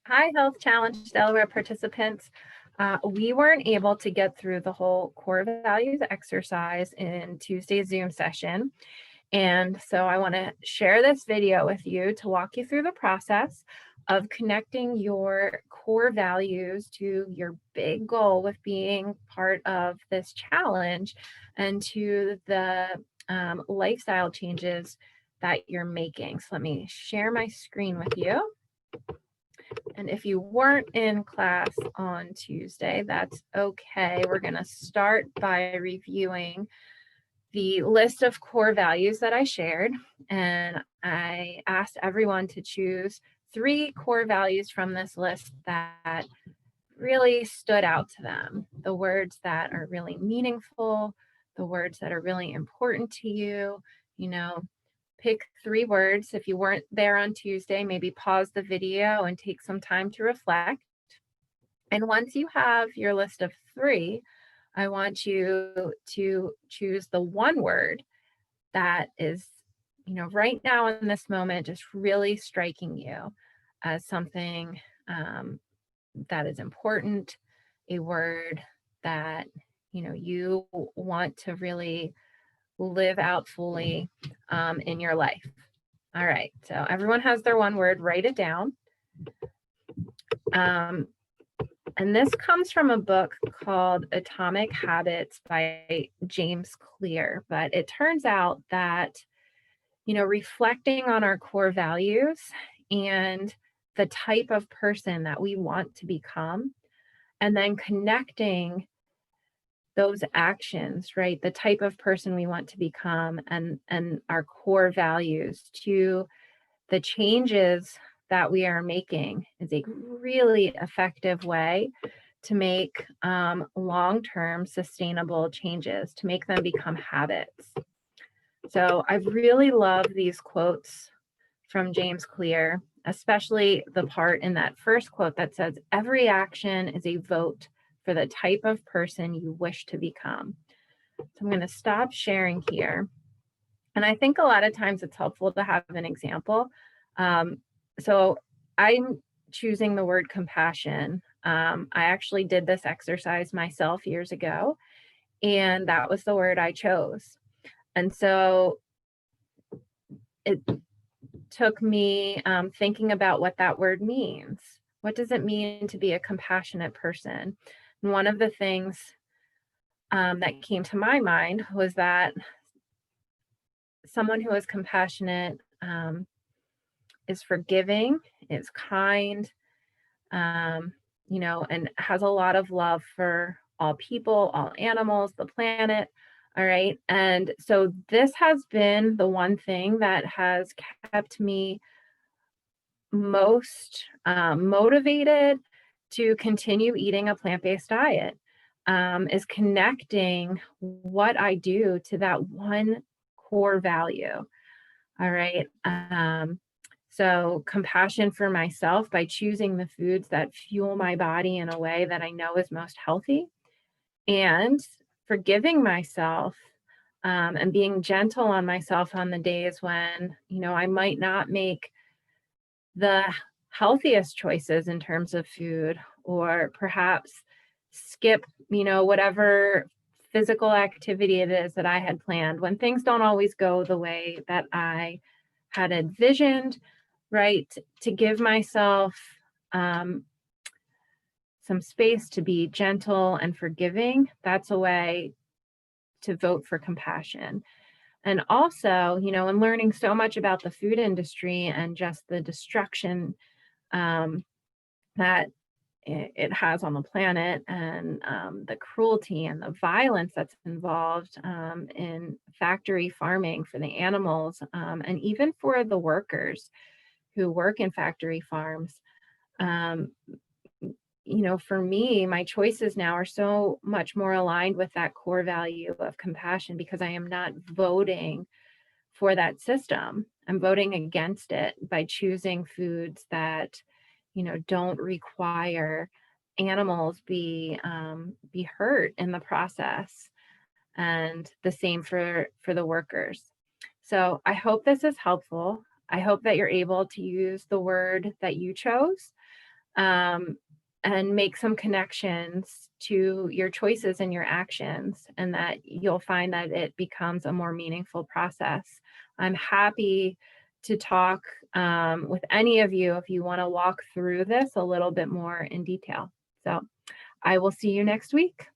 Hi, Health Challenge Delaware participants. We weren't able to get through the whole core values exercise in Tuesday's Zoom session. And so I want to share this video with you to walk you through the process of connecting your core values to your big goal with being part of this challenge and to the lifestyle changes that you're making. So let me share my screen with you. And if you weren't in class on Tuesday, that's okay. We're going to start by reviewing the list of core values that I shared. And I asked everyone to choose 3 core values from this list that really stood out to them. The words that are really meaningful, the words that are really important to you, you know, pick 3 words. If you weren't there on Tuesday, maybe pause the video and take some time to reflect. And once you have your list of 3, I want you to choose the one word that is, right now in this moment, just really striking you as something that is important, a word that, you want to really live out fully in your life. All right, so everyone has their one word, write it down. And this comes from a book called Atomic Habits by James Clear. But it turns out that, reflecting on our core values and the type of person that we want to become, and then connecting those actions, right? The type of person we want to become and our core values to the changes that we are making is a really effective way to make long-term sustainable changes, to make them become habits. So I really love these quotes from James Clear, especially the part in that first quote that says, "Every action is a vote for the type of person you wish to become." So I'm going to stop sharing here. And I think a lot of times it's helpful to have an example. So I'm choosing the word compassion. I actually did this exercise myself years ago, and that was the word I chose. And so it took me thinking about what that word means. What does it mean to be a compassionate person? And one of the things that came to my mind was that someone who is compassionate is forgiving, is kind, and has a lot of love for all people, all animals, the planet. All right. And so this has been the one thing that has kept me most motivated to continue eating a plant-based diet, is connecting what I do to that one core value. All right. So compassion for myself by choosing the foods that fuel my body in a way that I know is most healthy, and forgiving myself and being gentle on myself on the days when, I might not make the healthiest choices in terms of food, or perhaps skip, whatever physical activity it is that I had planned when things don't always go the way that I had envisioned, right? To give myself some space to be gentle and forgiving. That's a way to vote for compassion. And also, in learning so much about the food industry and just the destruction that it has on the planet, and the cruelty and the violence that's involved in factory farming for the animals, and even for the workers who work in factory farms. Um, for me, my choices now are so much more aligned with that core value of compassion, because I am not voting for that system. I'm voting against it by choosing foods that, don't require animals be hurt in the process, and the same for the workers. So I hope this is helpful. I hope that you're able to use the word that you chose and make some connections to your choices and your actions, and that you'll find that it becomes a more meaningful process. I'm happy to talk with any of you if you want to walk through this a little bit more in detail. So I will see you next week.